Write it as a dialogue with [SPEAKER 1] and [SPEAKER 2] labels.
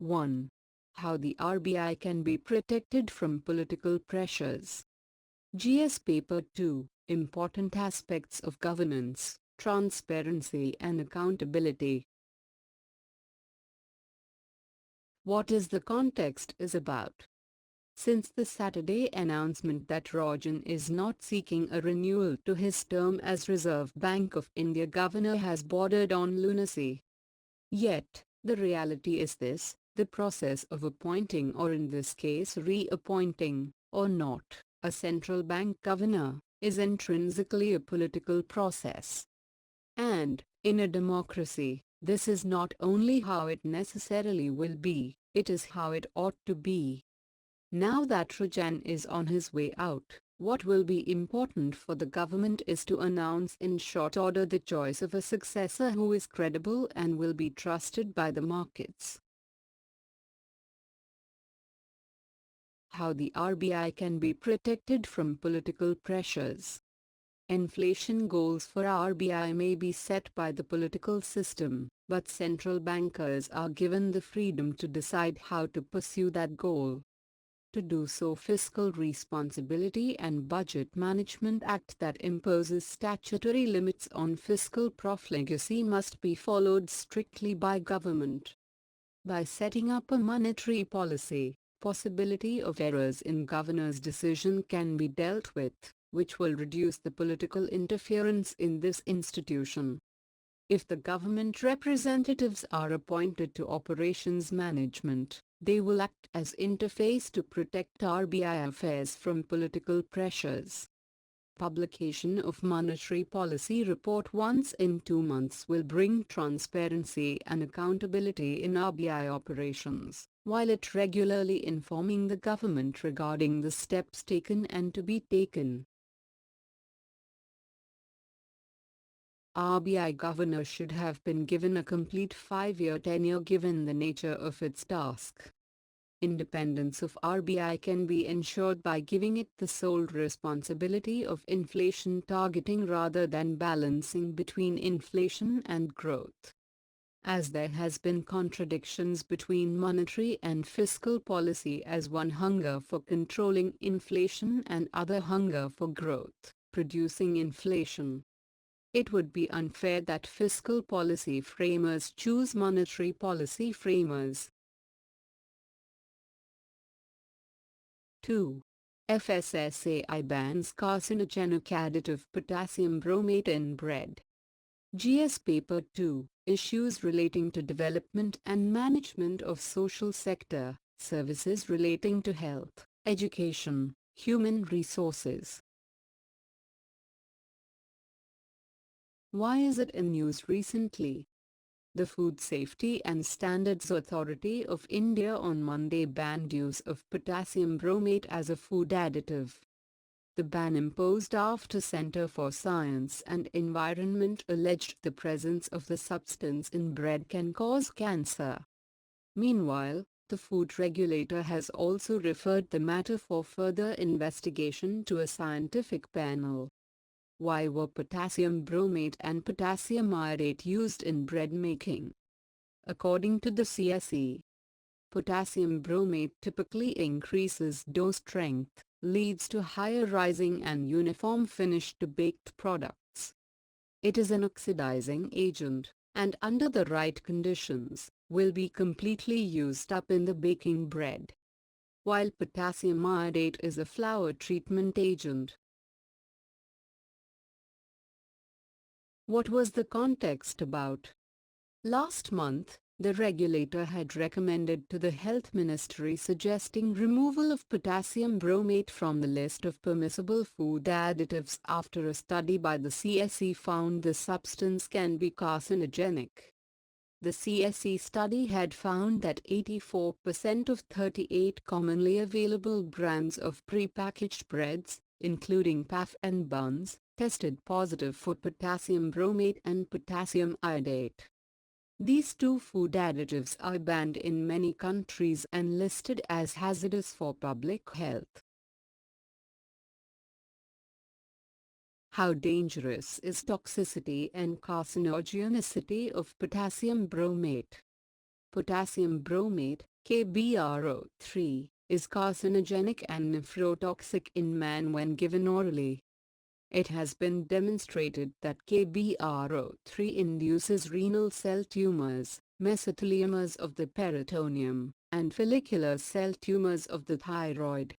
[SPEAKER 1] 1. How the RBI can be protected from political pressures. GS Paper 2. Important aspects of governance, transparency and accountability. What is the context is about? Since the Saturday announcement that Rajan is not seeking a renewal to his term as Reserve Bank of India governor has bordered on lunacy. Yet, the reality is this: the process of appointing, or in this case reappointing, or not, a central bank governor, is intrinsically a political process. And, in a democracy, this is not only how it necessarily will be, it is how it ought to be. Now that Rajan is on his way out, what will be important for the government is to announce in short order the choice of a successor who is credible and will be trusted by the markets. How the RBI can be protected from political pressures. Inflation goals for RBI may be set by the political system, but central bankers are given the freedom to decide how to pursue that goal. To do so, Fiscal Responsibility and Budget Management Act that imposes statutory limits on fiscal profligacy must be followed strictly by government. By setting up a monetary policy, possibility of errors in governor's decision can be dealt with, which will reduce the political interference in this institution. If the government representatives are appointed to operations management, they will act as interface to protect RBI affairs from political pressures. Publication of Monetary Policy Report once in 2 months will bring transparency and accountability in RBI operations, while it regularly informing the government regarding the steps taken and to be taken. RBI governor should have been given a complete 5-year tenure given the nature of its task. Independence of RBI can be ensured by giving it the sole responsibility of inflation targeting rather than balancing between inflation and growth. As there has been contradictions between monetary and fiscal policy as one hunger for controlling inflation and other hunger for growth, producing inflation. It would be unfair that fiscal policy framers choose monetary policy framers. 2. FSSAI bans carcinogenic additive potassium bromate in bread. GS Paper 2, Issues relating to development and management of social sector, services relating to health, education, human resources. Why is it in news recently? The Food Safety and Standards Authority of India on Monday banned use of potassium bromate as a food additive. The ban imposed after Centre for Science and Environment alleged the presence of the substance in bread can cause cancer. Meanwhile, the food regulator has also referred the matter for further investigation to a scientific panel. Why were potassium bromate and potassium iodate used in bread making? According to the CSE, potassium bromate typically increases dough strength, leads to higher rising and uniform finish to baked products. It is an oxidizing agent, and under the right conditions, will be completely used up in the baking bread. While potassium iodate is a flour treatment agent. What was the context about? Last month, the regulator had recommended to the Health Ministry suggesting removal of potassium bromate from the list of permissible food additives after a study by the CSE found the substance can be carcinogenic. The CSE study had found that 84% of 38 commonly available brands of prepackaged breads, including puff and buns, tested positive for potassium bromate and potassium iodate. These two food additives are banned in many countries and listed as hazardous for public health. How dangerous is toxicity and carcinogenicity of potassium bromate? Potassium bromate, KBRO3, is carcinogenic and nephrotoxic in man when given orally. It has been demonstrated that KBRO3 induces renal cell tumors, mesotheliomas of the peritoneum, and follicular cell tumors of the thyroid.